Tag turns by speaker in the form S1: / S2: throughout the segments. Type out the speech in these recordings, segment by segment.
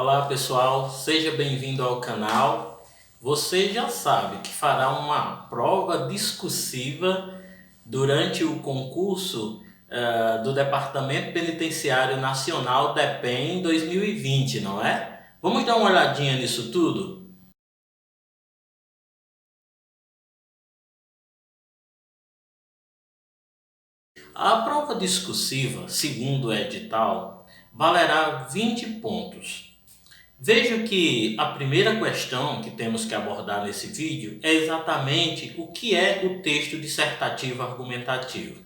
S1: Olá pessoal, seja bem-vindo ao canal. Você já sabe que fará uma prova discursiva durante o concurso do Departamento Penitenciário Nacional DEPEN 2020, não é? Vamos dar uma olhadinha nisso tudo? A prova discursiva, segundo o edital, valerá 20 pontos. Veja que a primeira questão que temos que abordar nesse vídeo é exatamente o que é o texto dissertativo argumentativo.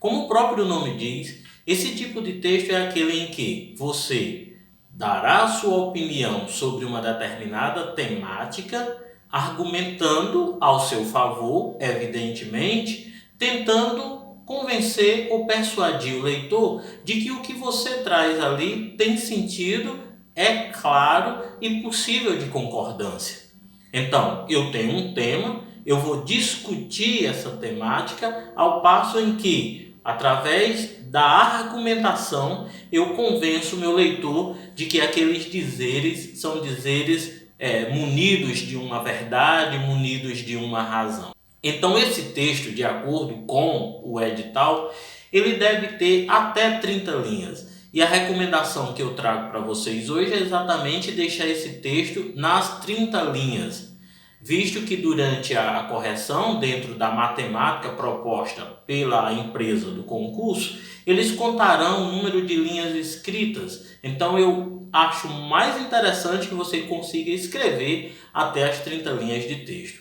S1: Como o próprio nome diz, esse tipo de texto é aquele em que você dará sua opinião sobre uma determinada temática, argumentando ao seu favor, evidentemente, tentando convencer ou persuadir o leitor de que o que você traz ali tem sentido, é claro e possível de concordância. Então, eu tenho um tema, eu vou discutir essa temática ao passo em que, através da argumentação, eu convenço o meu leitor de que aqueles dizeres são dizeres munidos de uma verdade, munidos de uma razão. Então, esse texto, de acordo com o edital, ele deve ter até 30 linhas. E a recomendação que eu trago para vocês hoje é exatamente deixar esse texto nas 30 linhas, visto que durante a correção, dentro da matemática proposta pela empresa do concurso, eles contarão o número de linhas escritas. Então eu acho mais interessante que você consiga escrever até as 30 linhas de texto.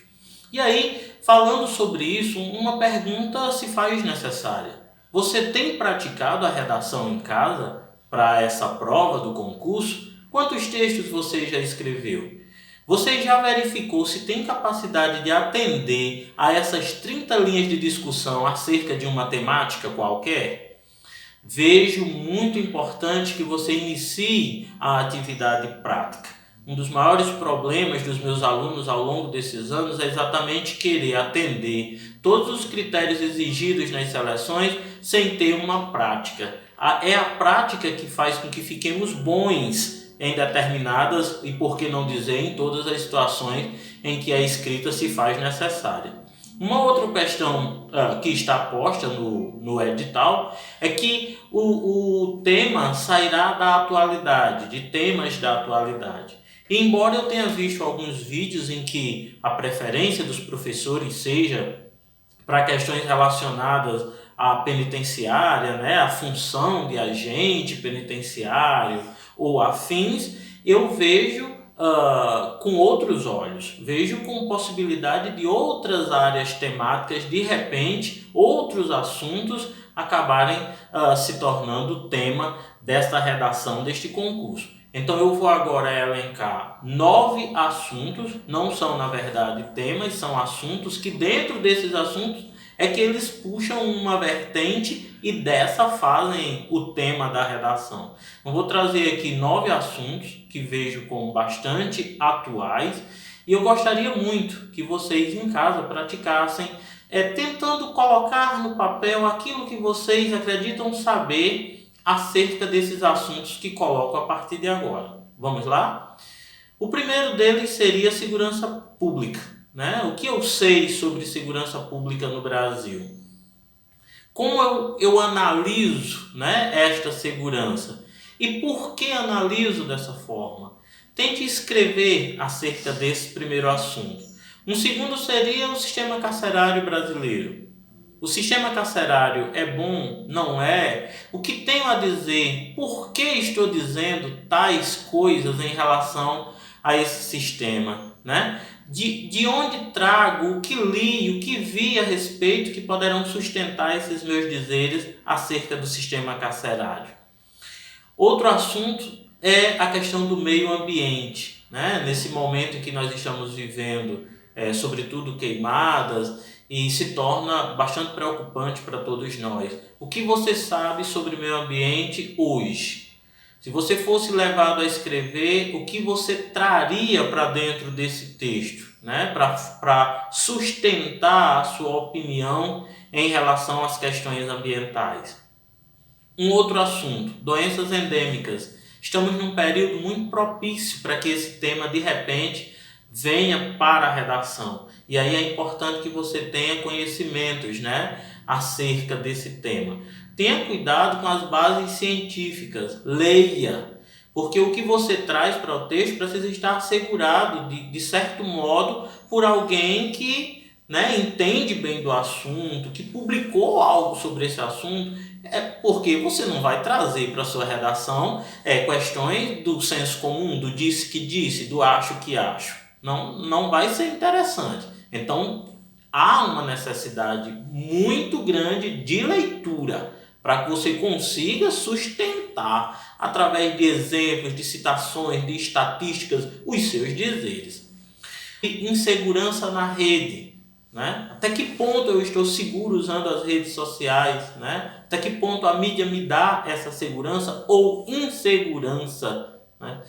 S1: E aí, falando sobre isso, uma pergunta se faz necessária. Você tem praticado a redação em casa para essa prova do concurso? Quantos textos você já escreveu? Você já verificou se tem capacidade de atender a essas 30 linhas de discussão acerca de uma temática qualquer? Vejo muito importante que você inicie a atividade prática. Um dos maiores problemas dos meus alunos ao longo desses anos é exatamente querer atender todos os critérios exigidos nas seleções sem ter uma prática. É a prática que faz com que fiquemos bons em determinadas, e por que não dizer em todas as situações em que a escrita se faz necessária. Uma outra questão que está posta no edital é que o tema sairá da atualidade, de temas da atualidade. E embora eu tenha visto alguns vídeos em que a preferência dos professores seja para questões relacionadas à penitenciária, né, à função de agente penitenciário ou afins, eu vejo com outros olhos, vejo com possibilidade de outras áreas temáticas, de repente, outros assuntos acabarem se tornando tema desta redação deste concurso. Então eu vou agora elencar 9 assuntos, não são na verdade temas, são assuntos que dentro desses assuntos é que eles puxam uma vertente e dessa fazem o tema da redação. Eu vou trazer aqui 9 assuntos que vejo como bastante atuais e eu gostaria muito que vocês em casa praticassem, tentando colocar no papel aquilo que vocês acreditam saber acerca desses assuntos que coloco a partir de agora. Vamos lá? O primeiro deles seria segurança pública, né? O que eu sei sobre segurança pública no Brasil? Como eu analiso, né, esta segurança? E por que analiso dessa forma? Tente escrever acerca desse primeiro assunto. Um segundo seria o sistema carcerário brasileiro. O sistema carcerário é bom? Não é? O que tenho a dizer? Por que estou dizendo tais coisas em relação a esse sistema, né? De onde trago, o que li, o que vi a respeito que poderão sustentar esses meus dizeres acerca do sistema carcerário. Outro assunto é a questão do meio ambiente, né? Nesse momento em que nós estamos vivendo, sobretudo queimadas, e se torna bastante preocupante para todos nós. O que você sabe sobre meio ambiente hoje? Se você fosse levado a escrever, o que você traria para dentro desse texto, né? Para sustentar a sua opinião em relação às questões ambientais. Um outro assunto, doenças endêmicas. estamos num período muito propício para que esse tema de repente venha para a redação. E aí é importante que você tenha conhecimentos, né, acerca desse tema. Tenha cuidado com as bases científicas, leia, porque o que você traz para o texto precisa estar assegurado de certo modo por alguém que, né, entende bem do assunto, que publicou algo sobre esse assunto. É porque você não vai trazer para a sua redação questões do senso comum, do disse que disse, do acho que acho. Não vai ser interessante. Então, há uma necessidade muito grande de leitura para que você consiga sustentar, através de exemplos, de citações, de estatísticas, os seus dizeres. E insegurança na rede. Né? Até que ponto eu estou seguro usando as redes sociais? Né? Até que ponto a mídia me dá essa segurança ou insegurança? Né?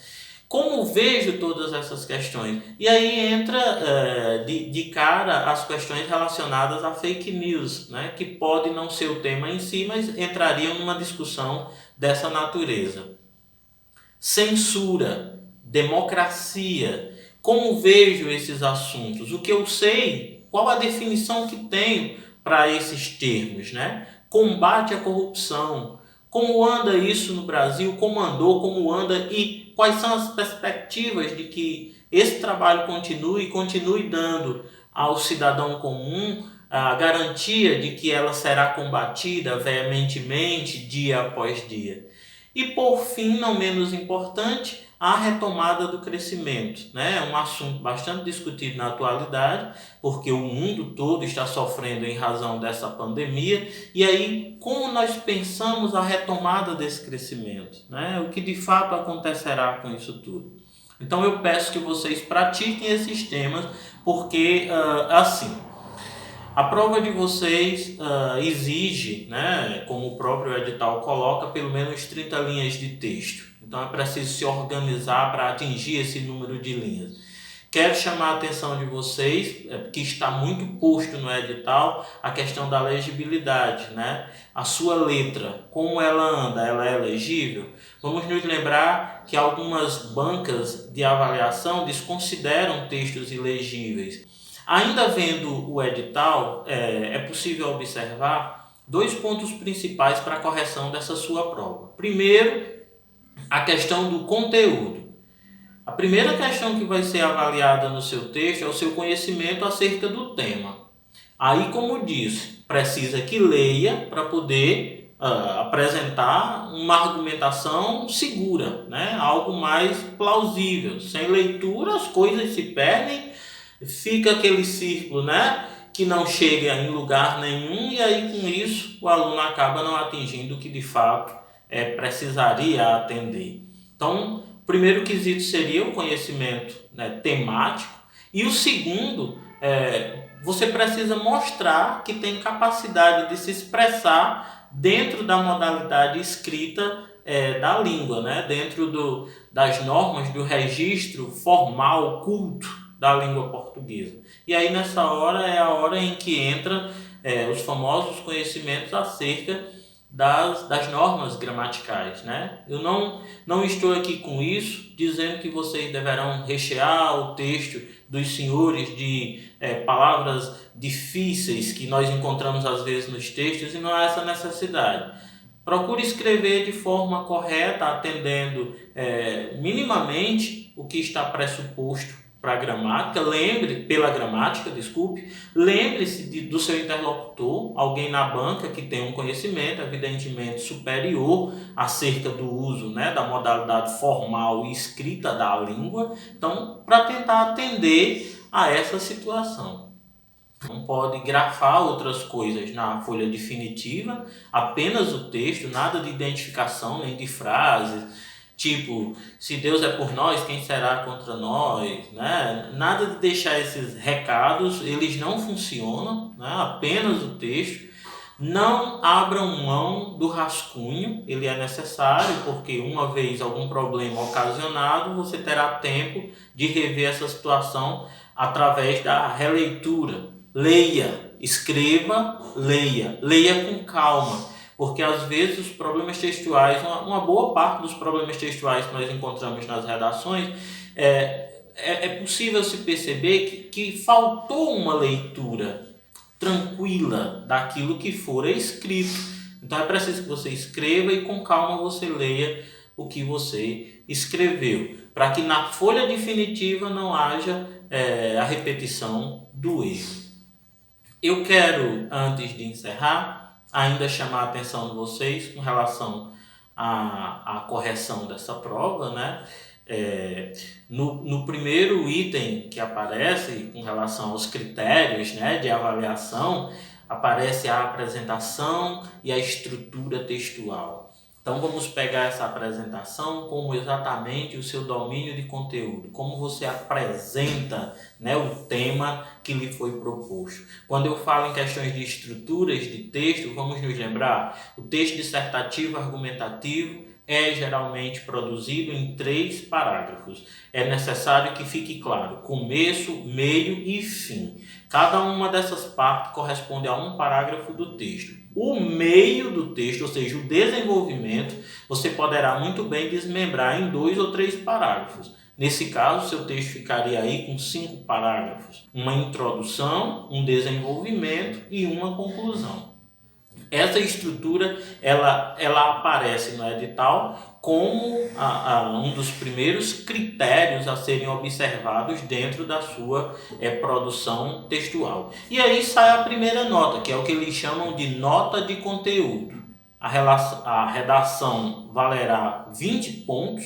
S1: Como vejo todas essas questões? E aí entra de cara as questões relacionadas a fake news, né? Que pode não ser o tema em si, mas entrariam numa discussão dessa natureza. Censura, democracia, como vejo esses assuntos? O que eu sei, qual a definição que tenho para esses termos, né? Combate à corrupção, como anda isso no Brasil, como andou, como anda e quais são as perspectivas de que esse trabalho continue dando ao cidadão comum a garantia de que ela será combatida veementemente dia após dia. E por fim, não menos importante, a retomada do crescimento, né? É um assunto bastante discutido na atualidade, porque o mundo todo está sofrendo em razão dessa pandemia. E aí, como nós pensamos a retomada desse crescimento, né? O que de fato acontecerá com isso tudo? Então eu peço que vocês pratiquem esses temas, porque assim, a prova de vocês exige, né, como o próprio edital coloca, pelo menos 30 linhas de texto. Então é preciso se organizar para atingir esse número de linhas. Quero chamar a atenção de vocês, que está muito posto no edital, a questão da legibilidade, né? A sua letra, como ela anda, ela é legível? Vamos nos lembrar que algumas bancas de avaliação desconsideram textos ilegíveis. Ainda vendo o edital, é possível observar dois pontos principais para a correção dessa sua prova. Primeiro, a questão do conteúdo. A primeira questão que vai ser avaliada no seu texto é o seu conhecimento acerca do tema. Aí, como disse, precisa que leia para poder apresentar uma argumentação segura, né? Algo mais plausível. Sem leitura, as coisas se perdem, fica aquele círculo, né? Que não chega em lugar nenhum, e aí com isso o aluno acaba não atingindo o que de fato precisaria atender. Então, o primeiro quesito seria o conhecimento, né, temático, e o segundo, você precisa mostrar que tem capacidade de se expressar dentro da modalidade escrita da língua, né, dentro das normas do registro formal, culto da língua portuguesa. E aí nessa hora é a hora em que entra os famosos conhecimentos acerca das normas gramaticais, né? Eu não estou aqui com isso dizendo que vocês deverão rechear o texto dos senhores de palavras difíceis que nós encontramos às vezes nos textos, e não há essa necessidade. Procure escrever de forma correta, atendendo minimamente o que está pressuposto para a gramática, lembre-se do seu interlocutor, alguém na banca que tem um conhecimento evidentemente superior acerca do uso, né, da modalidade formal e escrita da língua, então, para tentar atender a essa situação. Não pode grafar outras coisas na folha definitiva, apenas o texto, nada de identificação nem de frases, tipo, se Deus é por nós, quem será contra nós? Né? Nada de deixar esses recados, eles não funcionam, né? Apenas o texto. Não abram mão do rascunho, ele é necessário, porque uma vez algum problema ocasionado, você terá tempo de rever essa situação através da releitura. Leia, escreva, leia com calma. porque às vezes os problemas textuais, uma boa parte dos problemas textuais que nós encontramos nas redações, é possível se perceber que faltou uma leitura tranquila daquilo que for escrito. Então é preciso que você escreva e com calma você leia o que você escreveu, para que na folha definitiva não haja a repetição do erro. Eu quero, antes de encerrar, ainda chamar a atenção de vocês com relação à correção dessa prova, né? No primeiro item que aparece com relação aos critérios, né, de avaliação, aparece a apresentação e a estrutura textual. Então vamos pegar essa apresentação como exatamente o seu domínio de conteúdo, como você apresenta, né, o tema que lhe foi proposto. Quando eu falo em questões de estruturas de texto, vamos nos lembrar, o texto dissertativo argumentativo é geralmente produzido em 3 parágrafos. É necessário que fique claro começo, meio e fim. Cada uma dessas partes corresponde a um parágrafo do texto. O meio do texto, ou seja, o desenvolvimento, você poderá muito bem desmembrar em 2 ou 3 parágrafos. Nesse caso, seu texto ficaria aí com 5 parágrafos. Uma introdução, um desenvolvimento e uma conclusão. Essa estrutura ela aparece no edital como um dos primeiros critérios a serem observados dentro da sua produção textual. E aí sai a primeira nota, que é o que eles chamam de nota de conteúdo. A redação valerá 20 pontos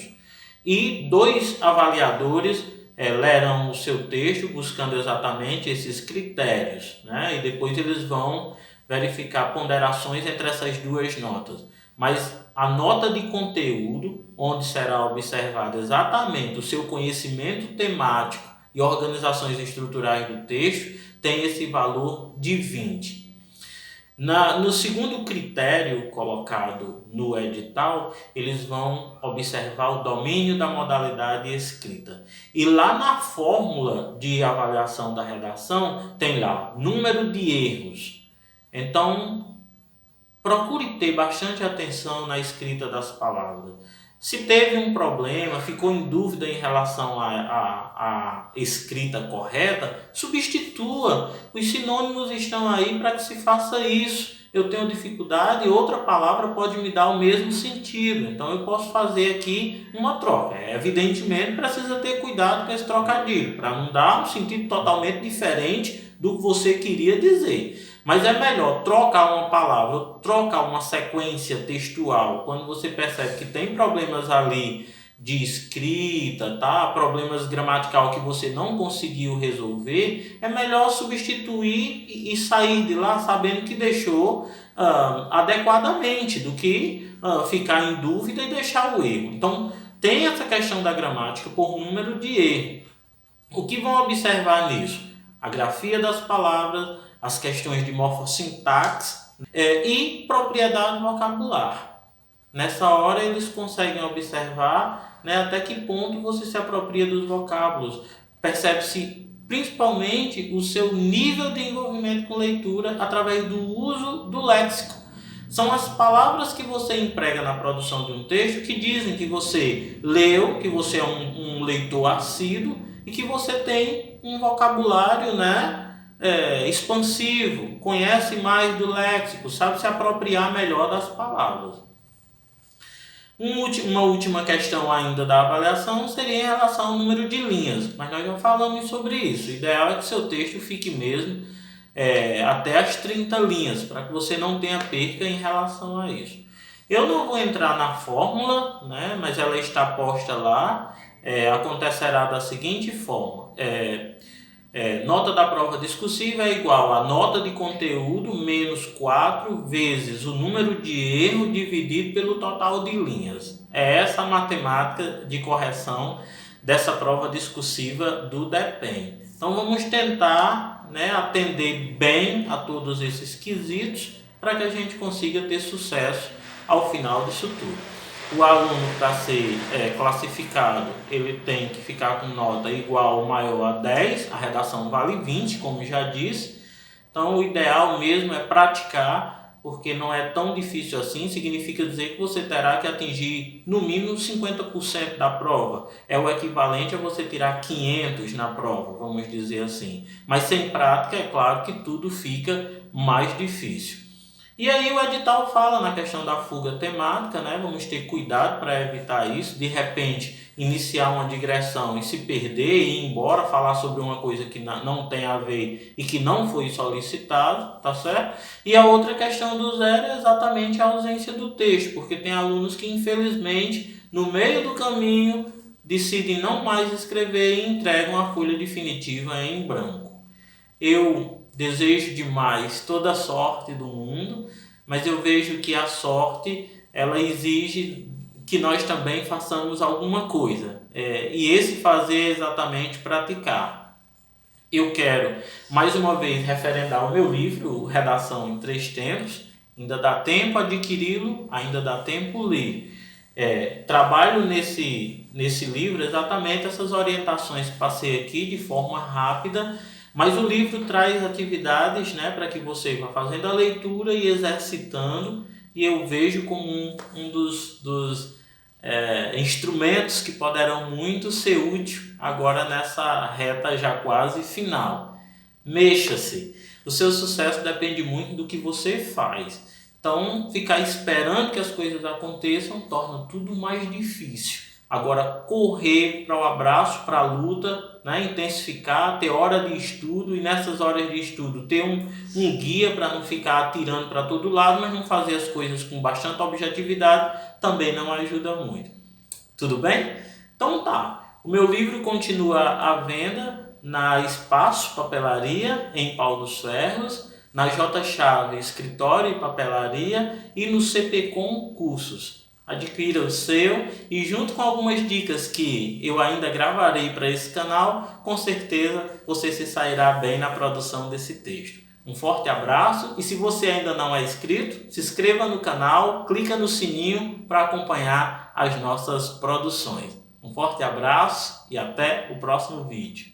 S1: e 2 avaliadores lerão o seu texto buscando exatamente esses critérios, né? E depois eles vão verificar ponderações entre essas 2 notas. Mas a nota de conteúdo, onde será observado exatamente o seu conhecimento temático e organizações estruturais do texto, tem esse valor de 20. No segundo critério colocado no edital, eles vão observar o domínio da modalidade escrita. E lá na fórmula de avaliação da redação, tem lá número de erros. Então, procure ter bastante atenção na escrita das palavras. Se teve um problema, ficou em dúvida em relação à escrita correta, substitua. Os sinônimos estão aí para que se faça isso. Eu tenho dificuldade, outra palavra pode me dar o mesmo sentido. Então eu posso fazer aqui uma troca. Evidentemente precisa ter cuidado com esse trocadilho, para não dar um sentido totalmente diferente do que você queria dizer. Mas é melhor trocar uma palavra, trocar uma sequência textual, quando você percebe que tem problemas ali de escrita, tá? Problemas gramaticais que você não conseguiu resolver, é melhor substituir e sair de lá sabendo que deixou adequadamente, do que ficar em dúvida e deixar o erro. Então, tem essa questão da gramática por número de erro. O que vão observar nisso? A grafia das palavras, as questões de morfossintaxe e propriedade vocabular. Nessa hora eles conseguem observar, né, até que ponto você se apropria dos vocábulos. Percebe-se principalmente o seu nível de envolvimento com leitura através do uso do léxico. São as palavras que você emprega na produção de um texto que dizem que você leu, que você é um leitor assíduo e que você tem um vocabulário, né, expansivo, conhece mais do léxico, sabe se apropriar melhor das palavras. Uma última questão ainda da avaliação seria em relação ao número de linhas, mas nós já falamos sobre isso. O ideal é que seu texto fique mesmo até as 30 linhas, para que você não tenha perca em relação a isso. Eu não vou entrar na fórmula, né, mas ela está posta lá. Acontecerá da seguinte forma: nota da prova discursiva é igual a nota de conteúdo menos 4 vezes o número de erros dividido pelo total de linhas. É essa a matemática de correção dessa prova discursiva do DEPEN. Então vamos tentar, né, atender bem a todos esses quesitos para que a gente consiga ter sucesso ao final disso tudo. O aluno, para ser classificado, ele tem que ficar com nota igual ou maior a 10, a redação vale 20, como já disse. Então o ideal mesmo é praticar Porque não é tão difícil assim, significa dizer que você terá que atingir no mínimo 50% da prova. É o equivalente a você tirar 500 na prova, vamos dizer assim. Mas sem prática, é claro que tudo fica mais difícil. E aí o edital fala na questão da fuga temática, né? Vamos ter cuidado para evitar isso. De repente, iniciar uma digressão e se perder e ir embora, falar sobre uma coisa que não tem a ver e que não foi solicitado, tá certo? E a outra questão do zero é exatamente a ausência do texto, porque tem alunos que infelizmente, no meio do caminho, decidem não mais escrever e entregam a folha definitiva em branco. Eu desejo demais toda a sorte do mundo, mas eu vejo que a sorte ela exige que nós também façamos alguma coisa. E esse fazer é exatamente praticar. Eu quero, mais uma vez, referendar o meu livro, Redação em 3 Tempos. Ainda dá tempo adquiri-lo, ainda dá tempo ler. Trabalho nesse livro exatamente essas orientações que passei aqui de forma rápida, mas o livro traz atividades, né, para que você vá fazendo a leitura e exercitando, e eu vejo como um dos instrumentos que poderão muito ser útil agora nessa reta já quase final. Mexa-se. O seu sucesso depende muito do que você faz. Então, ficar esperando que as coisas aconteçam torna tudo mais difícil. Agora, correr para o abraço, para a luta, né? Intensificar, ter hora de estudo e nessas horas de estudo ter um guia para não ficar atirando para todo lado, mas não fazer as coisas com bastante objetividade também não ajuda muito. Tudo bem? Então tá, o meu livro continua à venda na Espaço Papelaria, em Pau dos Ferros, na J Chave Escritório e Papelaria e no CPCom Cursos. Adquira o seu e junto com algumas dicas que eu ainda gravarei para esse canal, com certeza você se sairá bem na produção desse texto. Um forte abraço e se você ainda não é inscrito, se inscreva no canal, clica no sininho para acompanhar as nossas produções. Um forte abraço e até o próximo vídeo.